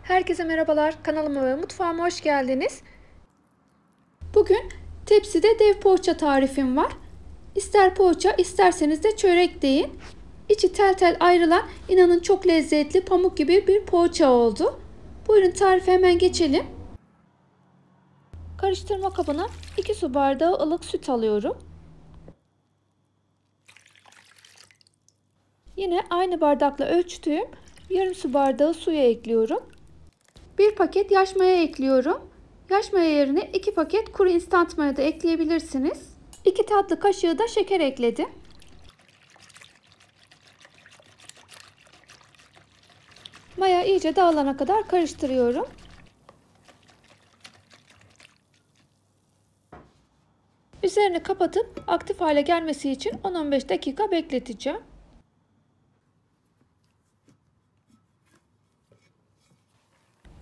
Herkese merhabalar, kanalıma ve mutfağıma hoş geldiniz. Bugün tepside dev poğaça tarifim var. İster poğaça, isterseniz de çörek deyin. İçi tel tel ayrılan, inanın çok lezzetli, pamuk gibi bir poğaça oldu. Buyurun tarife hemen geçelim. Karıştırma kabına 2 su bardağı ılık süt alıyorum. Yine aynı bardakla ölçtüğüm yarım su bardağı suya ekliyorum. 1 paket yaş maya ekliyorum. Yaş maya yerine 2 paket kuru instant maya da ekleyebilirsiniz. 2 tatlı kaşığı da şeker ekledim. Maya iyice dağılana kadar karıştırıyorum. Üzerini kapatıp aktif hale gelmesi için 10-15 dakika bekleteceğim.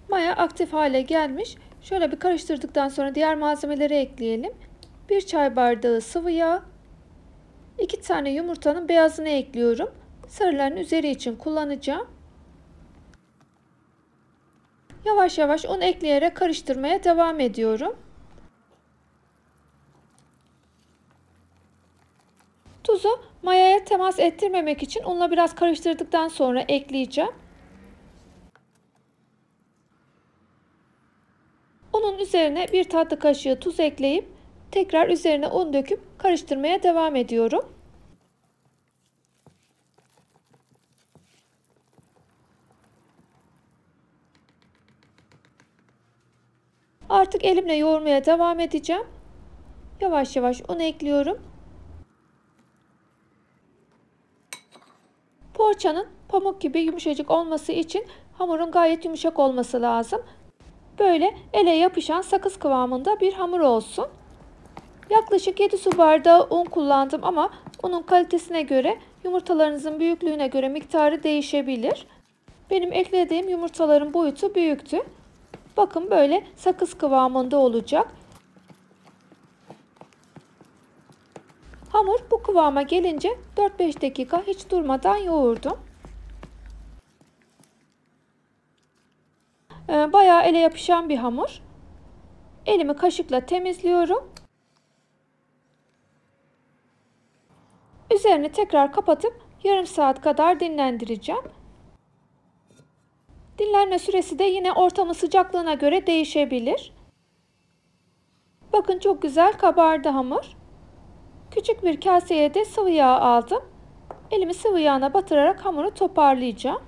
Maya aktif hale gelmiş. Şöyle bir karıştırdıktan sonra diğer malzemeleri ekleyelim. 1 çay bardağı sıvı yağ, 2 tane yumurtanın beyazını ekliyorum. Sarıların üzeri için kullanacağım. Yavaş yavaş un ekleyerek karıştırmaya devam ediyorum. Tuzu mayaya temas ettirmemek için unla biraz karıştırdıktan sonra ekleyeceğim. Unun üzerine 1 tatlı kaşığı tuz ekleyip tekrar üzerine un döküp karıştırmaya devam ediyorum. Artık elimle yoğurmaya devam edeceğim. Yavaş yavaş un ekliyorum. Poğaçanın pamuk gibi yumuşacık olması için hamurun gayet yumuşak olması lazım. Böyle ele yapışan sakız kıvamında bir hamur olsun. Yaklaşık 7 su bardağı un kullandım ama unun kalitesine göre, yumurtalarınızın büyüklüğüne göre miktarı değişebilir. Benim eklediğim yumurtaların boyutu büyüktü. Bakın böyle sakız kıvamında olacak. Hamur bu kıvama gelince 4-5 dakika hiç durmadan yoğurdum. Bayağı ele yapışan bir hamur. Elimi kaşıkla temizliyorum. Üzerini tekrar kapatıp yarım saat kadar dinlendireceğim. Dinlenme süresi de yine ortamın sıcaklığına göre değişebilir. Bakın çok güzel kabardı hamur. Küçük bir kaseye de sıvı yağ aldım. Elimi sıvı yağına batırarak hamuru toparlayacağım.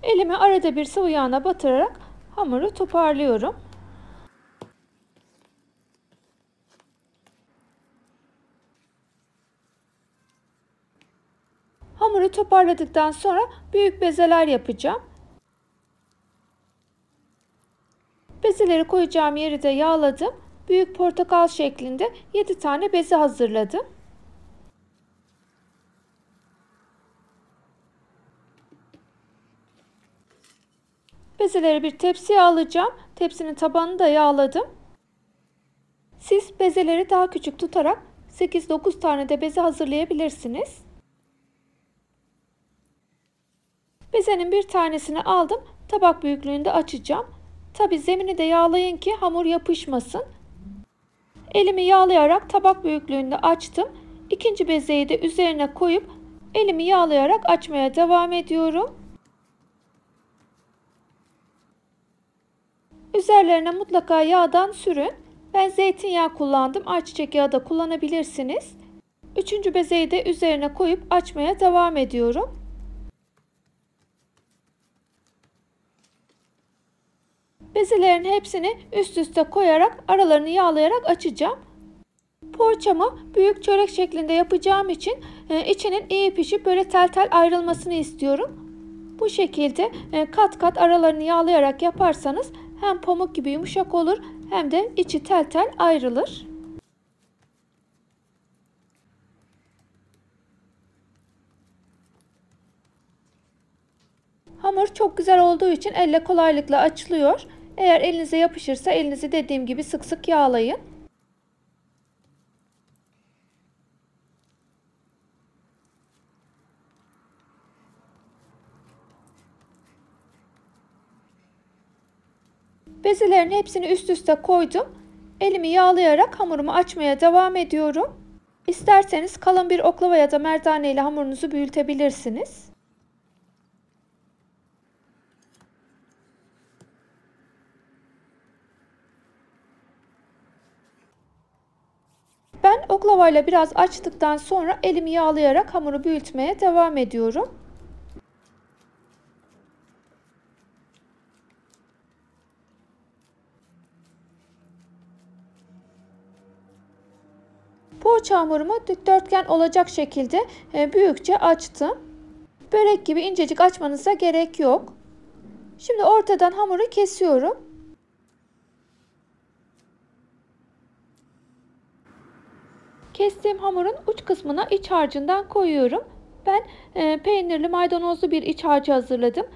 Elimi arada bir sıvı yağına batırarak hamuru toparlıyorum. Hamuru toparladıktan sonra büyük bezeler yapacağım. Bezeleri koyacağım yeri de yağladım. Büyük portakal şeklinde 7 tane beze hazırladım. Bezeleri bir tepsiye alacağım. Tepsinin tabanını da yağladım. Siz bezeleri daha küçük tutarak 8-9 tane de beze hazırlayabilirsiniz. Bezenin bir tanesini aldım. Tabak büyüklüğünde açacağım. Tabi zemini de yağlayın ki hamur yapışmasın. Elimi yağlayarak tabak büyüklüğünde açtım. İkinci bezeyi de üzerine koyup elimi yağlayarak açmaya devam ediyorum. Üzerlerine mutlaka yağdan sürün. Ben zeytinyağı kullandım. Ayçiçek yağı da kullanabilirsiniz. Üçüncü bezeyi de üzerine koyup açmaya devam ediyorum. Bezelerin hepsini üst üste koyarak aralarını yağlayarak açacağım. Poğaçamı büyük çörek şeklinde yapacağım için içinin iyi pişip böyle tel tel ayrılmasını istiyorum. Bu şekilde kat kat aralarını yağlayarak yaparsanız hem pamuk gibi yumuşak olur hem de içi tel tel ayrılır. Hamur çok güzel olduğu için elle kolaylıkla açılıyor. Eğer elinize yapışırsa elinizi dediğim gibi sık sık yağlayın. Bezelerin hepsini üst üste koydum. Elimi yağlayarak hamurumu açmaya devam ediyorum. İsterseniz kalın bir oklava ya da merdane ile hamurunuzu büyütebilirsiniz. Ben oklavayla biraz açtıktan sonra elimi yağlayarak hamuru büyütmeye devam ediyorum. Poğaça hamurumu dikdörtgen olacak şekilde büyükçe açtım. Börek gibi incecik açmanıza gerek yok. Şimdi ortadan hamuru kesiyorum. Kestiğim hamurun uç kısmına iç harcından koyuyorum. Ben peynirli maydanozlu bir iç harcı hazırladım.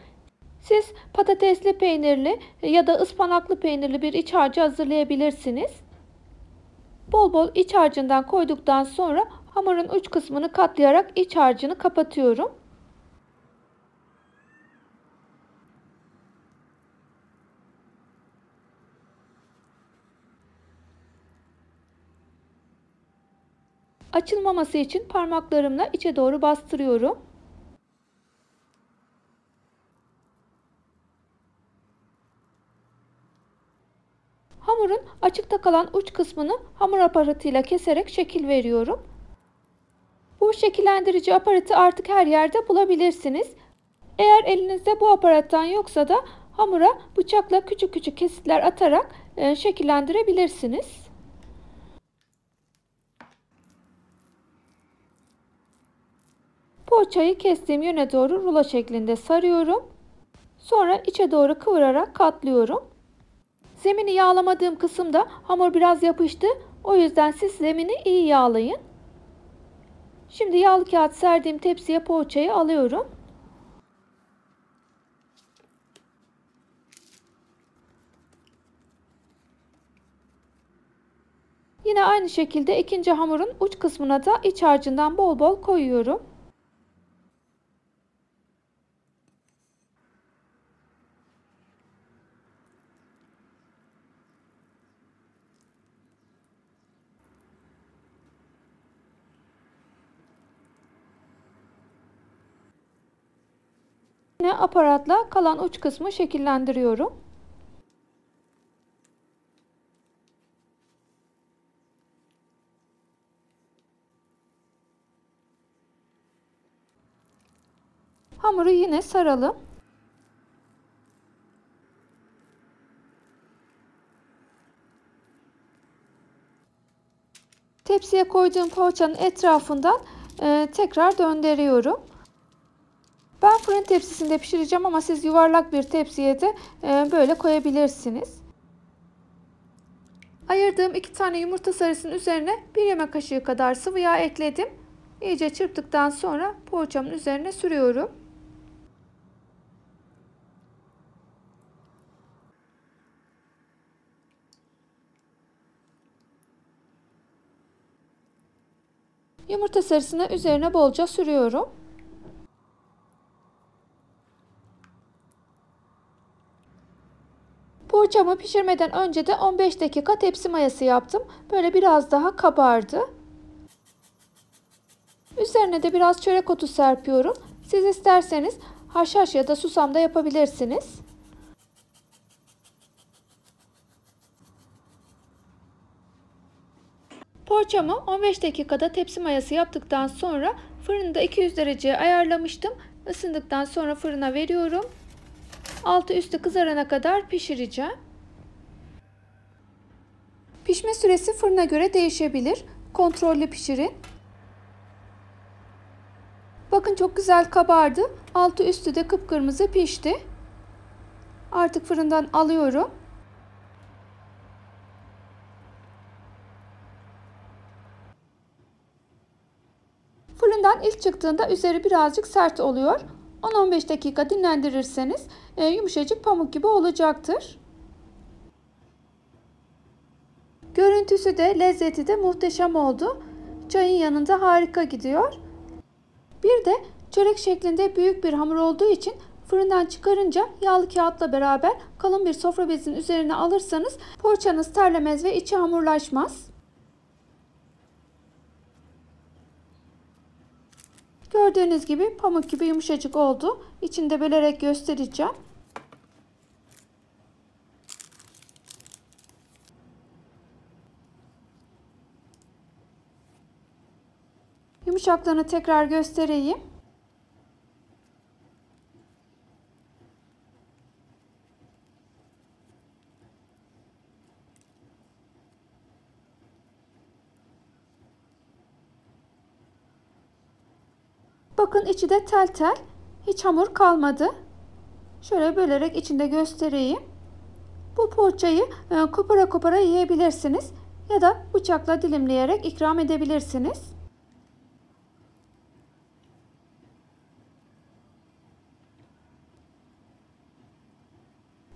Siz patatesli peynirli ya da ıspanaklı peynirli bir iç harcı hazırlayabilirsiniz. Bol bol iç harcından koyduktan sonra hamurun uç kısmını katlayarak iç harcını kapatıyorum. Açılmaması için parmaklarımla içe doğru bastırıyorum. Hamurun açıkta kalan uç kısmını hamur aparatıyla keserek şekil veriyorum. Bu şekillendirici aparatı artık her yerde bulabilirsiniz. Eğer elinizde bu aparattan yoksa da hamura bıçakla küçük küçük kesitler atarak şekillendirebilirsiniz. Poğaçayı kestiğim yöne doğru rulo şeklinde sarıyorum. Sonra içe doğru kıvırarak katlıyorum. Zemini yağlamadığım kısımda hamur biraz yapıştı. O yüzden siz zemini iyi yağlayın. Şimdi yağlı kağıt serdiğim tepsiye poğaçayı alıyorum. Yine aynı şekilde ikinci hamurun uç kısmına da iç harcından bol bol koyuyorum. Yine aparatla kalan uç kısmı şekillendiriyorum. Hamuru yine saralım. Tepsiye koyduğum poğaçanın etrafından tekrar döndürüyorum. Ben fırın tepsisinde pişireceğim ama siz yuvarlak bir tepsiye de böyle koyabilirsiniz. Ayırdığım 2 tane yumurta sarısının üzerine 1 yemek kaşığı kadar sıvı yağ ekledim. İyice çırptıktan sonra poğaçamın üzerine sürüyorum. Yumurta sarısını üzerine bolca sürüyorum. Poğaçamı pişirmeden önce de 15 dakika tepsi mayası yaptım. Böyle biraz daha kabardı. Üzerine de biraz çörek otu serpiyorum. Siz isterseniz haşhaş ya da susam da yapabilirsiniz. Poğaçamı 15 dakikada tepsi mayası yaptıktan sonra fırında 200 dereceye ayarlamıştım. Isındıktan sonra fırına veriyorum. Altı üstü kızarana kadar pişireceğim. Pişme süresi fırına göre değişebilir. Kontrollü pişirin. Bakın çok güzel kabardı. Altı üstü de kıpkırmızı pişti. Artık fırından alıyorum. Fırından ilk çıktığında üzeri birazcık sert oluyor. 10-15 dakika dinlendirirseniz yumuşacık pamuk gibi olacaktır. Görüntüsü de lezzeti de muhteşem oldu. Çayın yanında harika gidiyor. Bir de çörek şeklinde büyük bir hamur olduğu için fırından çıkarınca yağlı kağıtla beraber kalın bir sofra bezinin üzerine alırsanız poğaçanız terlemez ve içi hamurlaşmaz. Gördüğünüz gibi pamuk gibi yumuşacık oldu. İçinde bölerek göstereceğim. Yumuşaklığını tekrar göstereyim. Bakın içi de tel tel. Hiç hamur kalmadı. Şöyle bölerek içinde göstereyim. Bu poğaçayı kopara kopara yiyebilirsiniz. Ya da bıçakla dilimleyerek ikram edebilirsiniz.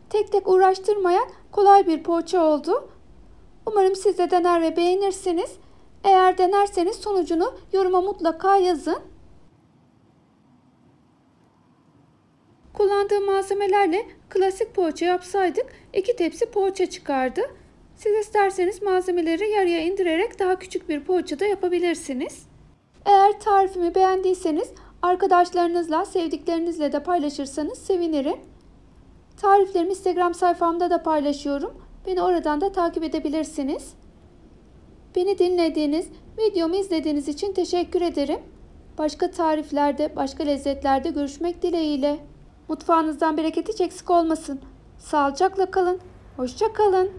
Tek tek uğraştırmayan kolay bir poğaça oldu. Umarım siz de dener ve beğenirsiniz. Eğer denerseniz sonucunu yoruma mutlaka yazın. Kullandığım malzemelerle klasik poğaça yapsaydık 2 tepsi poğaça çıkardı. Siz isterseniz malzemeleri yarıya indirerek daha küçük bir poğaça da yapabilirsiniz. Eğer tarifimi beğendiyseniz arkadaşlarınızla, sevdiklerinizle de paylaşırsanız sevinirim. Tariflerimi Instagram sayfamda da paylaşıyorum. Beni oradan da takip edebilirsiniz. Beni dinlediğiniz, videomu izlediğiniz için teşekkür ederim. Başka tariflerde, başka lezzetlerde görüşmek dileğiyle. Mutfağınızdan bereket hiç eksik olmasın. Sağlıcakla kalın. Hoşça kalın.